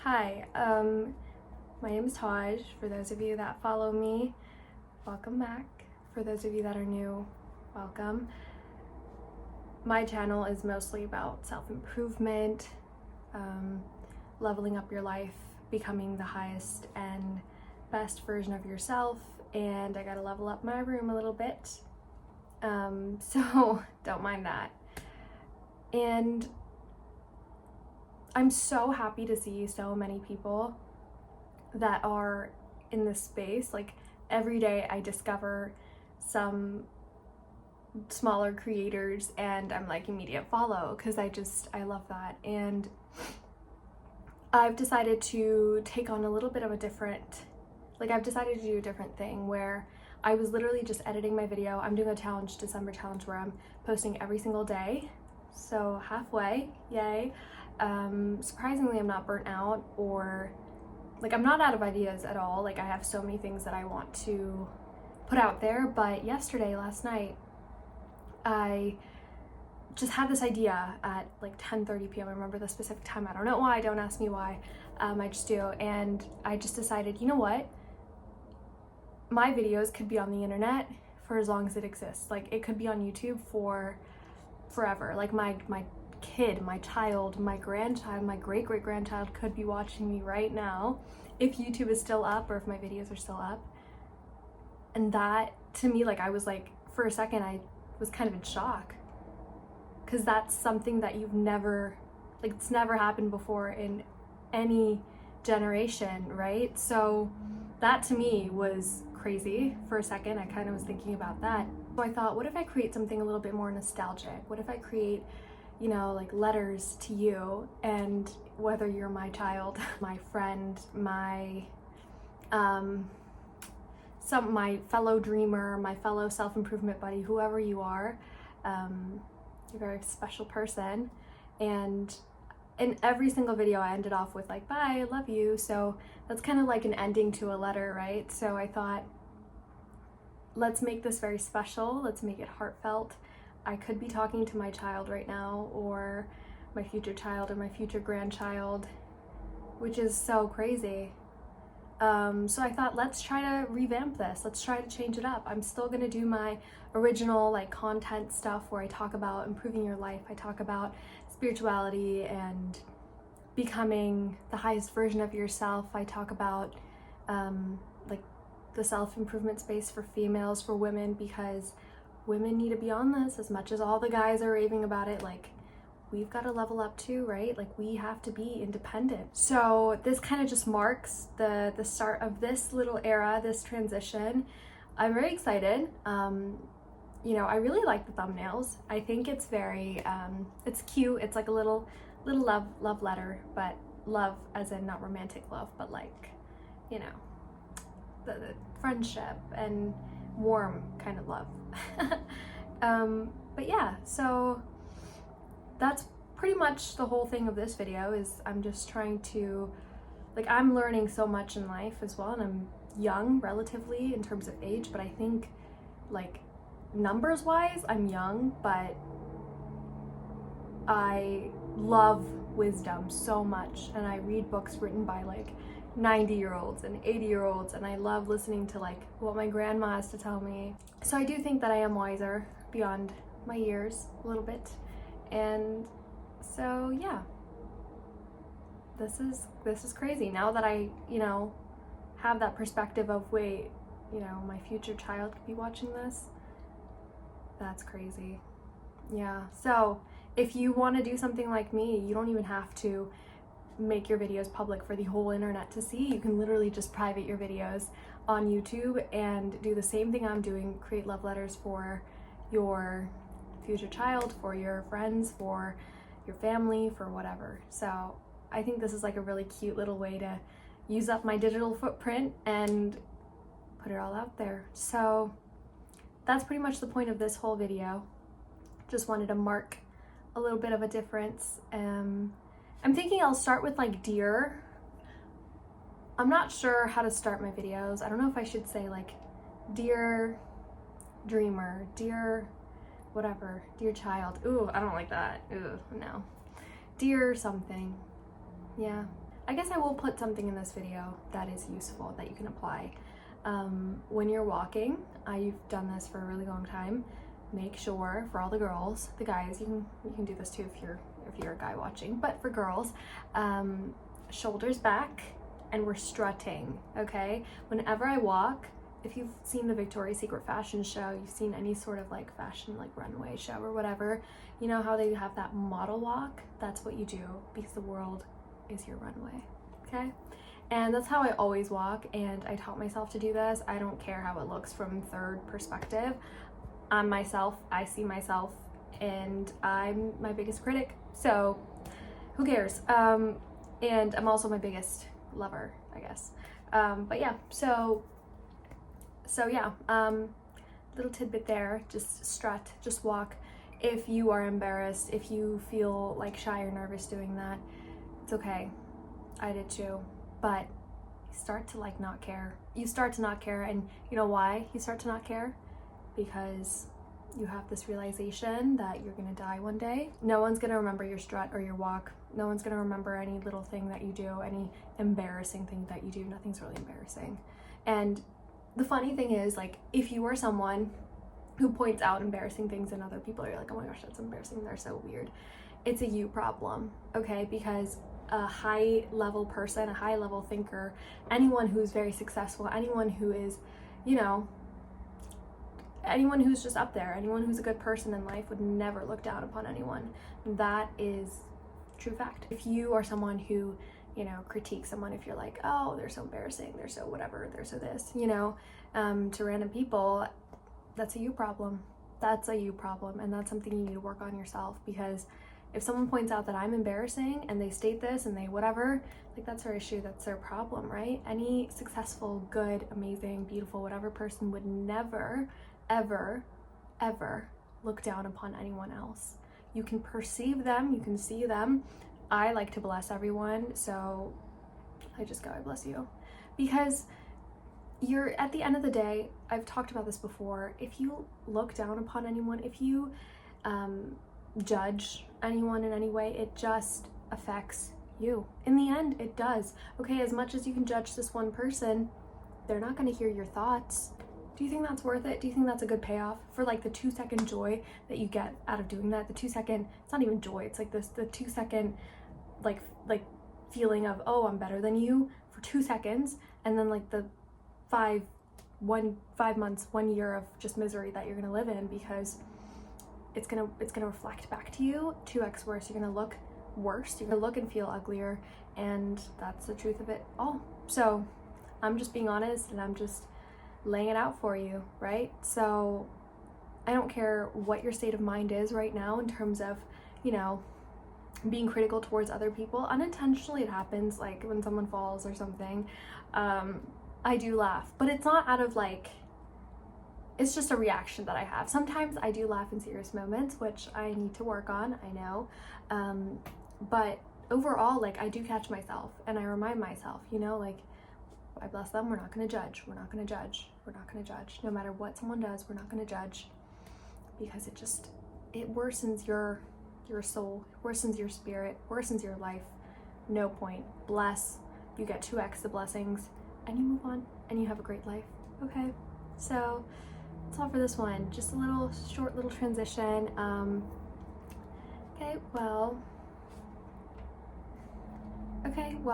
Hi, my name is Taj. For those of you that follow me, welcome back. For those of you that are new, welcome. My channel is mostly about self-improvement, leveling up your life, becoming the highest and best version of yourself, and I gotta level up my room a little bit, so don't mind that. And I'm so happy to see so many people that are in this space. Like every day I discover some smaller creators and I'm like immediate follow because I love that. And I've decided to take on a little bit of a different, I've decided to do a different thing where I was literally just editing my video. I'm doing a challenge, December challenge, where I'm posting every single day. So halfway, yay. Surprisingly, I'm not burnt out or I'm not out of ideas at all. I have so many things that I want to put out there, but last night, I just had this idea at 10:30 p.m. I remember the specific time. I don't know why, don't ask me why. I just do. And I just decided, you know what? My videos could be on the internet for as long as it exists. It could be on YouTube for forever. My kid, my child, my grandchild, my great-great-grandchild could be watching me right now if YouTube is still up or if my videos are still up. And that, to me, for a second, I was kind of in shock. Because that's something that you've never, it's never happened before in any generation, right? So that to me was crazy. For a second, I kind of was thinking about that. So I thought, what if I create something a little bit more nostalgic? What if I create, letters to you, and whether you're my child, my friend, my my fellow dreamer, my fellow self-improvement buddy, whoever you are, you're a very special person. And in every single video I ended off with bye, I love you. So that's kind of like an ending to a letter, right? So I thought, let's make this very special. Let's make it heartfelt. I could be talking to my child right now, or my future child, or my future grandchild, which is so crazy. So I thought, let's try to revamp this. Let's try to change it up. I'm still gonna do my original content stuff where I talk about improving your life. I talk about spirituality and becoming the highest version of yourself. I talk about the self-improvement space for females, for women, because women need to be on this as much as all the guys are raving about it. We've got to level up too, right? We have to be independent. So this kind of just marks the start of this little era, this transition. I'm very excited. I really like the thumbnails. I think it's very, it's cute. It's like a little love letter, but love as in not romantic love, but the friendship and warm kind of love. But yeah, so that's pretty much the whole thing of this video. Is I'm just trying to, I'm learning so much in life as well, and I'm young relatively in terms of age, but I think numbers wise I'm young, but I love wisdom so much, and I read books written by 90-year-olds and 80-year-olds, and I love listening to what my grandma has to tell me. So I do think that I am wiser beyond my years a little bit. And so yeah, this is crazy now that I have that perspective of, wait, my future child could be watching this. That's crazy. Yeah, so if you want to do something like me, you don't even have to make your videos public for the whole internet to see. You can literally just private your videos on YouTube and do the same thing I'm doing, create love letters for your future child, for your friends, for your family, for whatever. So I think this is a really cute little way to use up my digital footprint and put it all out there. So that's pretty much the point of this whole video. Just wanted to mark a little bit of a difference. I'm thinking I'll start with dear. I'm not sure how to start my videos. I don't know if I should say dear dreamer, dear whatever, dear child. Ooh, I don't like that. Ooh, no. Dear something. Yeah. I guess I will put something in this video that is useful that you can apply. When you're walking, I've done this for a really long time. Make sure, for all the girls, the guys, you can do this too if you're a guy watching, but for girls, shoulders back, and we're strutting, okay? Whenever I walk, if you've seen the Victoria's Secret fashion show, you've seen any sort of like fashion, like runway show or whatever, you know how they have that model walk? That's what you do, because the world is your runway, okay? And that's how I always walk, and I taught myself to do this. I don't care how it looks from third perspective. I'm myself, I see myself, and I'm my biggest critic, so who cares? And I'm also my biggest lover, I guess. But yeah, so yeah, little tidbit there, just strut, just walk. If you are embarrassed, if you feel like shy or nervous doing that, it's okay. I did too. But you start to like not care. You start to not care, and you know why you start to not care? Because you have this realization that you're gonna die one day. No one's gonna remember your strut or your walk. No one's gonna remember any little thing that you do, any embarrassing thing that you do. Nothing's really embarrassing. And the funny thing is, like, if you are someone who points out embarrassing things in other people, you're like, oh my gosh, that's embarrassing, they're so weird. It's a you problem, okay? Because a high level person, a high level thinker, anyone who's very successful, anyone who is, you know, anyone who's just up there, anyone who's a good person in life would never look down upon anyone. That is true fact. If you are someone who, you know, critique someone, if you're like, oh, they're so embarrassing, they're so whatever, they're so this, you know, to random people, that's a you problem. That's a you problem, and that's something you need to work on yourself. Because if someone points out that I'm embarrassing and they state this and they whatever, like, that's their issue, that's their problem, right? Any successful, good, amazing, beautiful, whatever person would never, ever, ever look down upon anyone else. You can perceive them, you can see them. I like to bless everyone, so I just go, I bless you. Because you're, at the end of the day, I've talked about this before, if you look down upon anyone, if you judge anyone in any way, it just affects you. In the end, it does. Okay, as much as you can judge this one person, they're not going to hear your thoughts. Do you think that's worth it? Do you think that's a good payoff for like the 2-second joy that you get out of doing that? The 2-second, it's not even joy, it's like this, the 2-second like feeling of, oh, I'm better than you for 2 seconds, and then like the 5 months, 1 year of just misery that you're gonna live in, because it's gonna reflect back to you 2x worse. You're gonna look worse, you're gonna look and feel uglier, and that's the truth of it all. So I'm just being honest, and I'm just laying it out for you, right? So I don't care what your state of mind is right now in terms of, you know, being critical towards other people. Unintentionally it happens, like when someone falls or something. I do laugh, but it's not out of like, it's just a reaction that I have. Sometimes I do laugh in serious moments, which I need to work on, I know. But overall, like, I do catch myself and I remind myself, you know, like, I bless them, we're not gonna judge, we're not gonna judge, we're not gonna judge. No matter what someone does, we're not gonna judge, because it worsens your soul, worsens your spirit, worsens your life. No point. Bless, you get 2x the blessings, and you move on, and you have a great life. Okay, so that's all for this one. Just a little short little transition. Okay, well,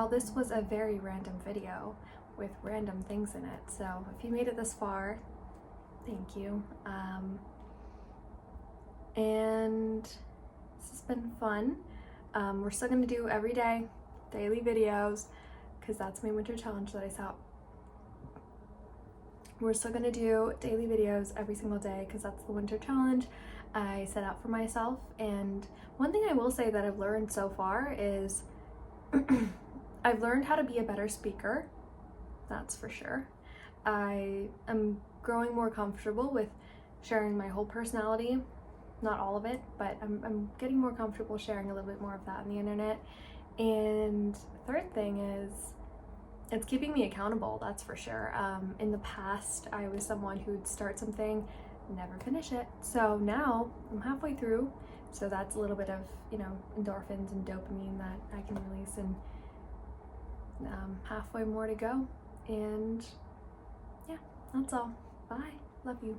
this was a very random video with random things in it. So if you made it this far, thank you. And this has been fun. We're still gonna do every day, daily videos, because that's my winter challenge that I set. We're still gonna do daily videos every single day, because that's the winter challenge I set out for myself. And one thing I will say that I've learned so far is I've learned how to be a better speaker, that's for sure. I am growing more comfortable with sharing my whole personality. Not all of it, but I'm getting more comfortable sharing a little bit more of that on the internet. And third thing is, it's keeping me accountable, that's for sure. In the past, I was someone who'd start something, never finish it. So now I'm halfway through, so that's a little bit of, you know, endorphins and dopamine that I can release, and halfway more to go. And yeah, that's all. Bye. Love you.